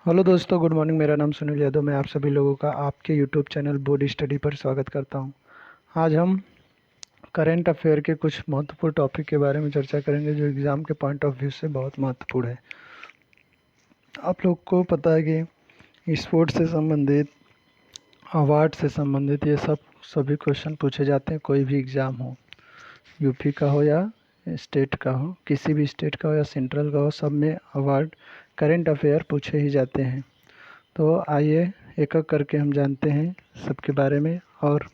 Hello दोस्तों, good morning. मेरा नाम सुनील यादव। मैं आप सभी लोगों का आपके यूट्यूब चैनल बोर्ड स्टडी पर स्वागत करता हूं। आज हम करंट अफेयर के कुछ महत्वपूर्ण टॉपिक के बारे में चर्चा करेंगे जो एग्ज़ाम के पॉइंट ऑफ व्यू से बहुत महत्वपूर्ण है। आप लोग को पता है कि स्पोर्ट्स से संबंधित, अवार्ड से संबंधित ये सभी क्वेश्चन पूछे जाते हैं। कोई भी एग्ज़ाम हो, यूपी का हो या स्टेट का हो, किसी भी स्टेट का हो या सेंट्रल का हो, सब में अवार्ड करंट अफेयर पूछे ही जाते हैं। तो आइए एक एक करके हम जानते हैं सबके बारे में। और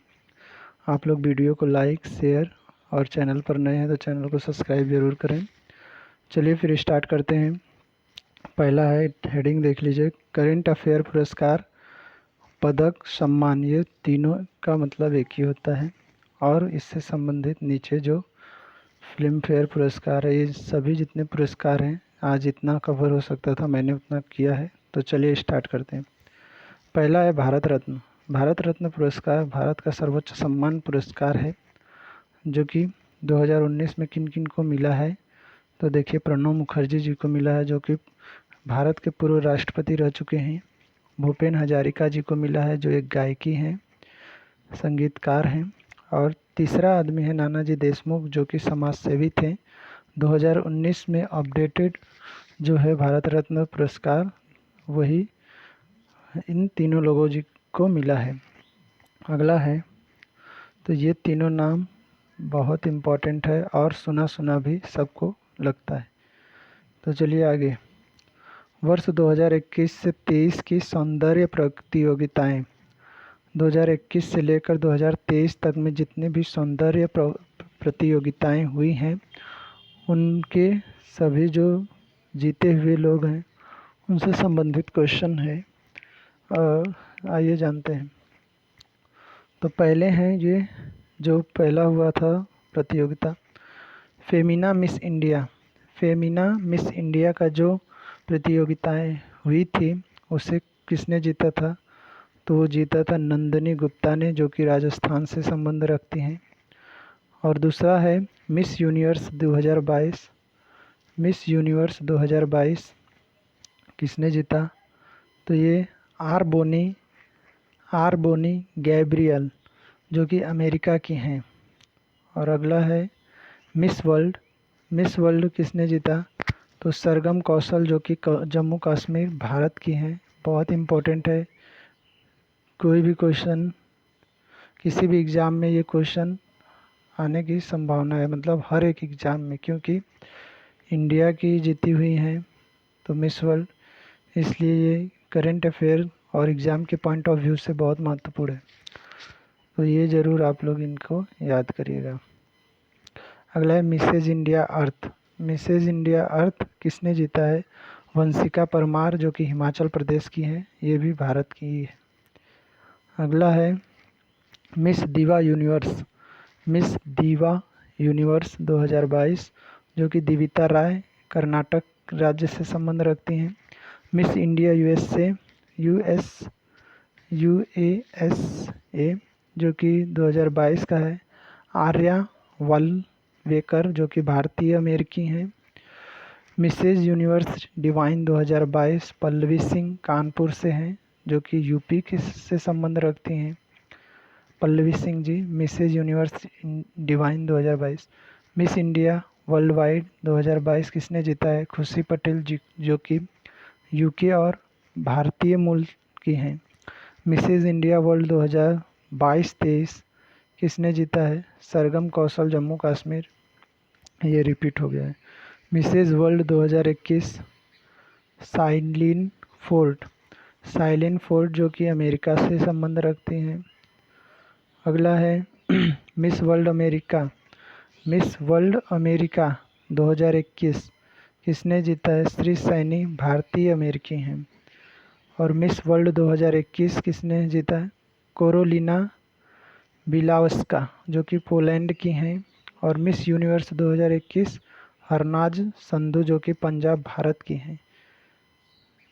आप लोग वीडियो को लाइक, शेयर और चैनल पर नए हैं तो चैनल को सब्सक्राइब ज़रूर करें। चलिए फिर स्टार्ट करते हैं। पहला है, हेडिंग देख लीजिए, करंट अफेयर पुरस्कार, पदक, सम्मान। ये तीनों का मतलब एक ही होता है। और इससे संबंधित नीचे जो फिल्म फेयर पुरस्कार है, ये सभी जितने पुरस्कार हैं, आज जितना कवर हो सकता था मैंने उतना किया है। तो चलिए स्टार्ट करते हैं। पहला है भारत रत्न। भारत रत्न पुरस्कार भारत का सर्वोच्च सम्मान पुरस्कार है, जो कि 2019 में किन किन को मिला है। तो देखिए, प्रणब मुखर्जी जी को मिला है, जो कि भारत के पूर्व राष्ट्रपति रह चुके हैं। भूपेन हजारिका जी को मिला है, जो एक गायकी हैं, संगीतकार हैं। और तीसरा आदमी है नानाजी देशमुख, जो कि समाज सेवी थे। 2019 में अपडेटेड जो है भारत रत्न पुरस्कार, वही इन तीनों लोगों जी को मिला है। अगला है, तो ये तीनों नाम बहुत इम्पोर्टेंट है और सुना सुना भी सबको लगता है। तो चलिए आगे। वर्ष 2021 से 23 की सौंदर्य प्रतियोगिताएं, 2021 से लेकर 2023 तक में जितने भी सौंदर्य प्रतियोगिताएं हुई हैं, उनके सभी जो जीते हुए लोग हैं उनसे संबंधित क्वेश्चन है। आइए जानते हैं। तो पहले हैं ये, जो पहला हुआ था प्रतियोगिता, Femina miss India. Femina miss India का जो प्रतियोगिताएं हुई थी, उसे किसने जीता था? तो वो जीता था नंदिनी गुप्ता ने, जो कि राजस्थान से संबंध रखती हैं। और दूसरा है मिस यूनिवर्स 2022। मिस यूनिवर्स 2022 किसने जीता? तो ये आर बोनी गैब्रियल, जो कि अमेरिका की हैं। और अगला है मिस वर्ल्ड। मिस वर्ल्ड किसने जीता? तो सरगम कौशल, जो कि जम्मू कश्मीर भारत की हैं। बहुत इम्पोर्टेंट है। कोई भी क्वेश्चन, किसी भी एग्ज़ाम में ये क्वेश्चन आने की संभावना है, मतलब हर एक एग्ज़ाम में, क्योंकि इंडिया की जीती हुई हैं तो मिस वर्ल्ड, इसलिए ये करंट अफेयर और एग्ज़ाम के पॉइंट ऑफ व्यू से बहुत महत्वपूर्ण है। तो ये ज़रूर आप लोग इनको याद करिएगा। अगला है मिसेज इंडिया अर्थ। मिसेज इंडिया अर्थ किसने जीता है? वंशिका परमार, जो कि हिमाचल प्रदेश की हैं। ये भी भारत की ही है। अगला है मिस दीवा यूनिवर्स। मिस दीवा यूनिवर्स 2022, जो कि दिविता राय कर्नाटक राज्य से संबंध रखती हैं। मिस इंडिया यूएसए, जो कि 2022 का है, आर्या वलवेकर, जो कि भारतीय अमेरिकी हैं। Mrs Universe divine 2022 Pallavi Singh Kanpur से हैं, जो कि यूपी के से संबंध रखती हैं। Pallavi Singh ji Mrs Universe divine 2022। Miss India world wide 2022 किसने जीता है? खुशी पटेल जी, जो कि यूके और भारतीय मूल की हैं। मिसेज इंडिया वर्ल्ड 2022-23 किसने जीता है? सरगम कौशल, जम्मू कश्मीर। ये रिपीट हो गया है। Mrs World 2021 Shaylyn Ford. Shaylyn Ford, जो कि अमेरिका से संबंध रखती हैं। अगला है Miss World America. Miss World America 2021 किसने जीता है? श्री सैनी, भारतीय अमेरिकी हैं। और मिस वर्ल्ड 2021 किसने जीता है? कोरोलिना बिलावस्का, जो कि पोलैंड की हैं। और मिस यूनिवर्स 2021 हरनाज संधू, जो कि पंजाब भारत की हैं।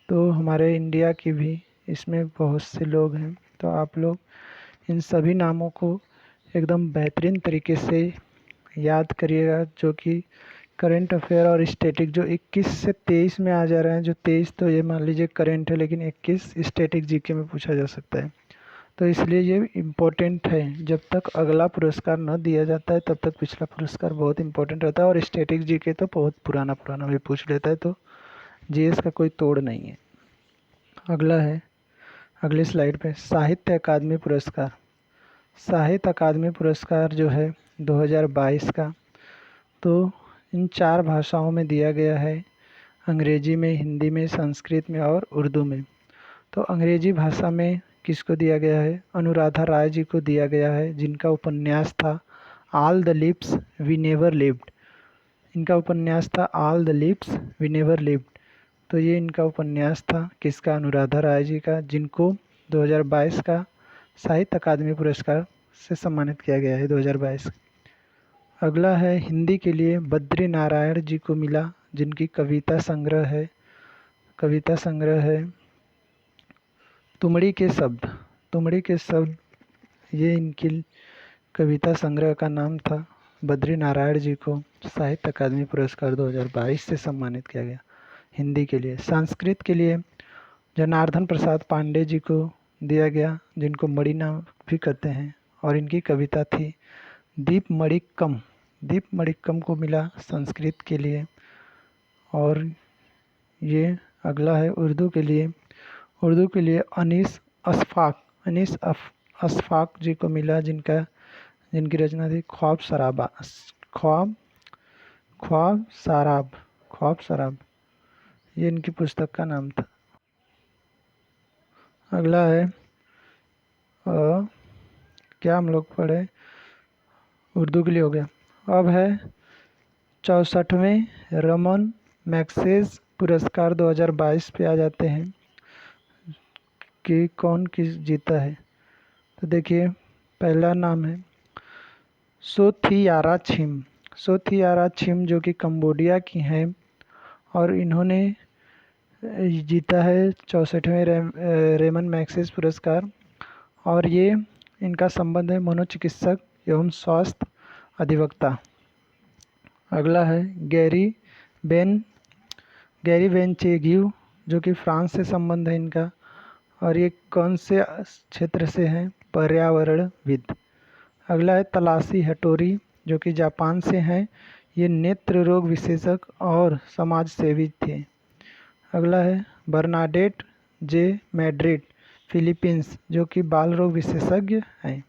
तो हमारे इंडिया की भी इसमें बहुत से लोग हैं। तो आप लोग इन सभी नामों को एकदम बेहतरीन तरीके से याद करिएगा, जो कि करंट अफेयर और स्टैटिक जो 21 से 23 में आ जा रहे हैं, जो 23 तो ये मान लीजिए करंट है, लेकिन 21 स्टैटिक जीके में पूछा जा सकता है। तो इसलिए ये इम्पोर्टेंट है। जब तक अगला पुरस्कार न दिया जाता है तब तक पिछला पुरस्कार बहुत इम्पोर्टेंट रहता है। और स्टैटिक जीके तो बहुत पुराना पुराना भी पूछ लेता है, तो जीएस का कोई तोड़ नहीं है। अगला है, अगली स्लाइड पे साहित्य अकादमी पुरस्कार। साहित्य अकादमी पुरस्कार जो है 2022 का, तो इन 4 भाषाओं में दिया गया है, अंग्रेजी में, हिंदी में, संस्कृत में और उर्दू में। तो अंग्रेजी भाषा में किसको दिया गया है? अनुराधा राय जी को दिया गया है, जिनका उपन्यास था all the lives we never lived. इनका उपन्यास था all the lives we never lived. तो ये इनका उपन्यास था किसका? अनुराधा राय जी का, जिनको 2022 का साहित्य अकादमी पुरस्कार से सम्मानित किया गया है 2022। अगला है हिंदी के लिए बद्री नारायण जी को मिला, जिनकी कविता संग्रह है तुमड़ी के शब्द। तुमड़ी के शब्द, ये इनकी कविता संग्रह का नाम था। बद्री नारायण जी को साहित्य अकादमी पुरस्कार 2022 से सम्मानित किया गया हिंदी के लिए। संस्कृत के लिए जनार्दन प्रसाद पांडे जी को दिया गया, जिनको मणिना भी कहते हैं, और इनकी कविता थी दीपमणिक्कम। दीपमणिक्कम को मिला संस्कृत के लिए। और ये अगला है उर्दू के लिए। उर्दू के लिए अनीस अशफाक जी को मिला, जिनकी रचना थी ख्वाब सराब। ये इनकी पुस्तक का नाम था। अगला है क्या हम लोग पढ़े, उर्दू के लिए हो गया। अब है 64वें रमन मैग्सेसे पुरस्कार 2022 पे आ जाते हैं कि कौन किस जीता है। तो देखिए, पहला नाम है सोथियारा छिम जो कि कंबोडिया की हैं, और इन्होंने जीता है 64वें रेमन मैग्सेसे पुरस्कार। और ये इनका संबंध है मनोचिकित्सक एवं स्वास्थ्य अधिवक्ता। अगला है गैरी बेनचेग्यू, जो कि फ्रांस से संबंध है इनका, और ये कौन से क्षेत्र से हैं? पर्यावरणविद। अगला है तलाशी हटोरी, जो कि जापान से हैं, ये नेत्र रोग विशेषज्ञ और समाज सेवी थे। अगला है बर्नाडेट जे मैड्रिड, फिलीपींस, जो कि बाल रोग विशेषज्ञ हैं।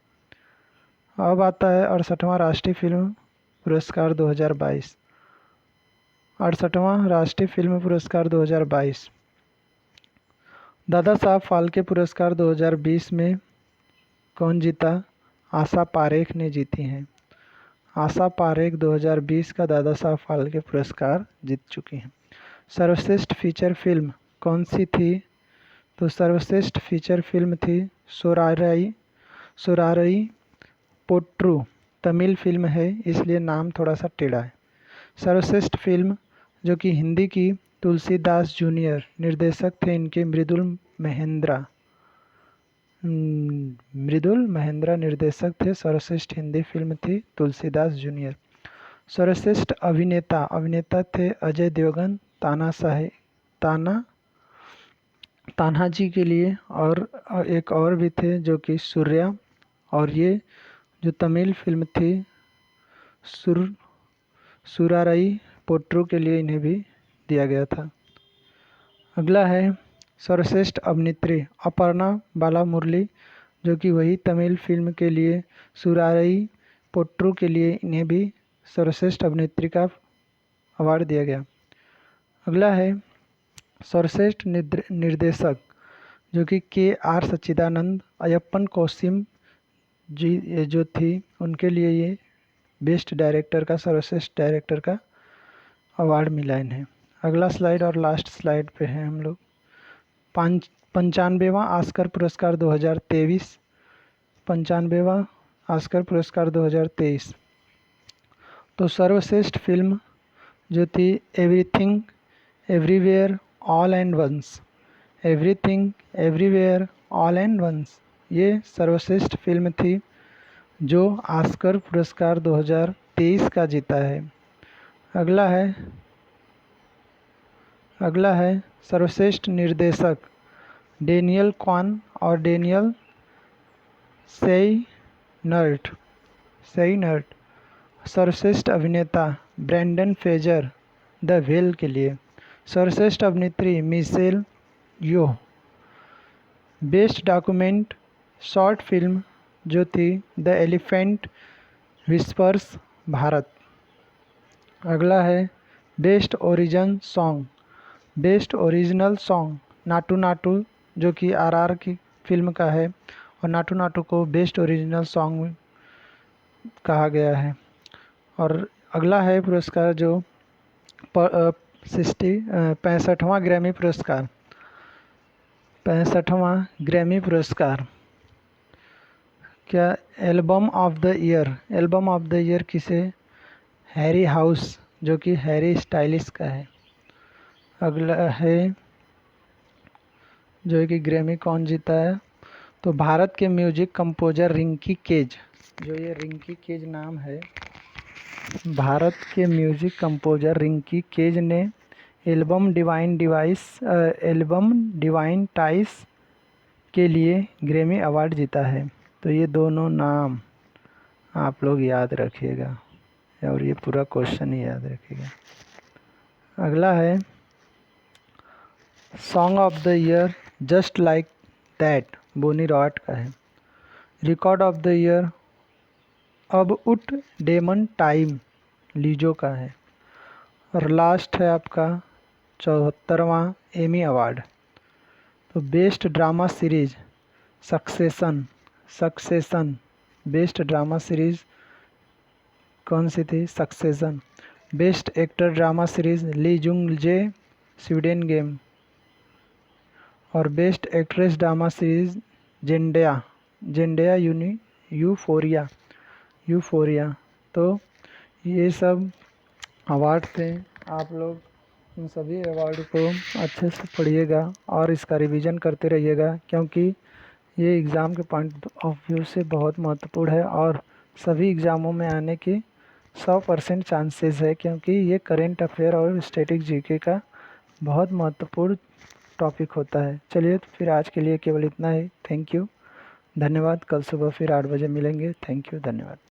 अब आता है 68वां राष्ट्रीय फिल्म पुरस्कार 2022। 68वां राष्ट्रीय फिल्म पुरस्कार 2022 दादा साहब फाल्के पुरस्कार 2020 में कौन जीता? आशा पारेख ने जीती हैं। आशा पारेख 2020 का दादा साहब फाल्के पुरस्कार जीत चुकी हैं। सर्वश्रेष्ठ फीचर फिल्म कौन सी थी? तो सर्वश्रेष्ठ फीचर फिल्म थी सुरारई पोट्रू। तमिल फिल्म है, इसलिए नाम थोड़ा सा टेढ़ा है। सर्वश्रेष्ठ फिल्म जो कि हिंदी की तुलसीदास जूनियर निर्देशक थे, इनके मृदुल महेंद्रा निर्देशक थे। सर्वश्रेष्ठ हिंदी फिल्म थी तुलसीदास जूनियर। सर्वश्रेष्ठ अभिनेता थे अजय देवगन तान्हाजी के लिए, और एक और भी थे जो कि सूर्या। और ये जो तमिल फिल्म थी सुरारई पोट्रू के लिए इन्हें भी दिया गया था। अगला है सर्वश्रेष्ठ अभिनेत्री अपर्णा बालामुरली, जो कि वही तमिल फिल्म के लिए सुरारई पोट्रू के लिए इन्हें भी सर्वश्रेष्ठ अभिनेत्री का अवार्ड दिया गया। अगला है सर्वश्रेष्ठ निर्देशक, जो कि KR सच्चिदानंद, अयप्पन कोसिम जी जो थी, उनके लिए ये बेस्ट डायरेक्टर का, सर्वश्रेष्ठ डायरेक्टर का अवार्ड मिला इन्हें। अगला स्लाइड और लास्ट स्लाइड पे हैं हम लोग। 95वां ऑस्कर पुरस्कार 2023। 95वां ऑस्कर पुरस्कार 2023। तो सर्वश्रेष्ठ फिल्म जो थी everything everywhere all and once. Everything everywhere all and once, ये सर्वश्रेष्ठ फिल्म थी जो ऑस्कर पुरस्कार 2023 का जीता है। अगला है सर्वश्रेष्ठ निर्देशक डेनियल क्वान और डेनियल सेइनर्ट। सर्वश्रेष्ठ अभिनेता ब्रेंडन फ्रेजर द व्हेल के लिए। सर्वश्रेष्ठ अभिनेत्री मिशेल योह। बेस्ट डॉक्यूमेंट शॉर्ट फिल्म जो थी द एलिफेंट विस्पर्स भारत। अगला है best original song Naatu Naatu जो कि आरआर की फिल्म का है और नाटू नाटू को बेस्ट ओरिजिनल सॉन्ग कहा गया है। और अगला है पुरस्कार जो 65वां ग्रैमी पुरस्कार। क्या एल्बम ऑफ द ईयर किसे? हैरी हाउस जो कि हैरी स्टाइलिश का है। अगला है जो कि ग्रैमी कौन जीता है, तो भारत के म्यूजिक कंपोजर रिंकी केज, जो ये रिंकी केज नाम है, भारत के म्यूजिक कंपोजर रिंकी केज ने एल्बम डिवाइन टाइस के लिए ग्रैमी अवार्ड जीता है। तो ये दोनों नाम आप लोग याद रखिएगा और ये पूरा क्वेश्चन ही याद रखिएगा। अगला है song of the year just like that Bonnie Raitt का है। रिकॉर्ड ऑफ द ईयर अब उट डेमन टाइम लीजो का है। और लास्ट है आपका 74वां एमी अवार्ड। तो best drama series Succession best drama series कौन सी थी? Succession. Best actor drama series Lee Jung Jae स्वीडन गेम। और best actress drama series Zendaya Euphoria. तो ये सब अवार्ड थे। आप लोग इन सभी अवार्ड को अच्छे से पढ़िएगा और इसका रिवीजन करते रहिएगा, क्योंकि ये एग्ज़ाम के पॉइंट ऑफ व्यू से बहुत महत्वपूर्ण है और सभी एग्ज़ामों में आने की 100% चांसेस है, क्योंकि ये करेंट अफेयर और स्टैटिक जीके का बहुत महत्वपूर्ण टॉपिक होता है। चलिए तो फिर आज के लिए केवल इतना ही। थैंक यू, धन्यवाद। कल सुबह फिर 8 बजे मिलेंगे। थैंक यू, धन्यवाद।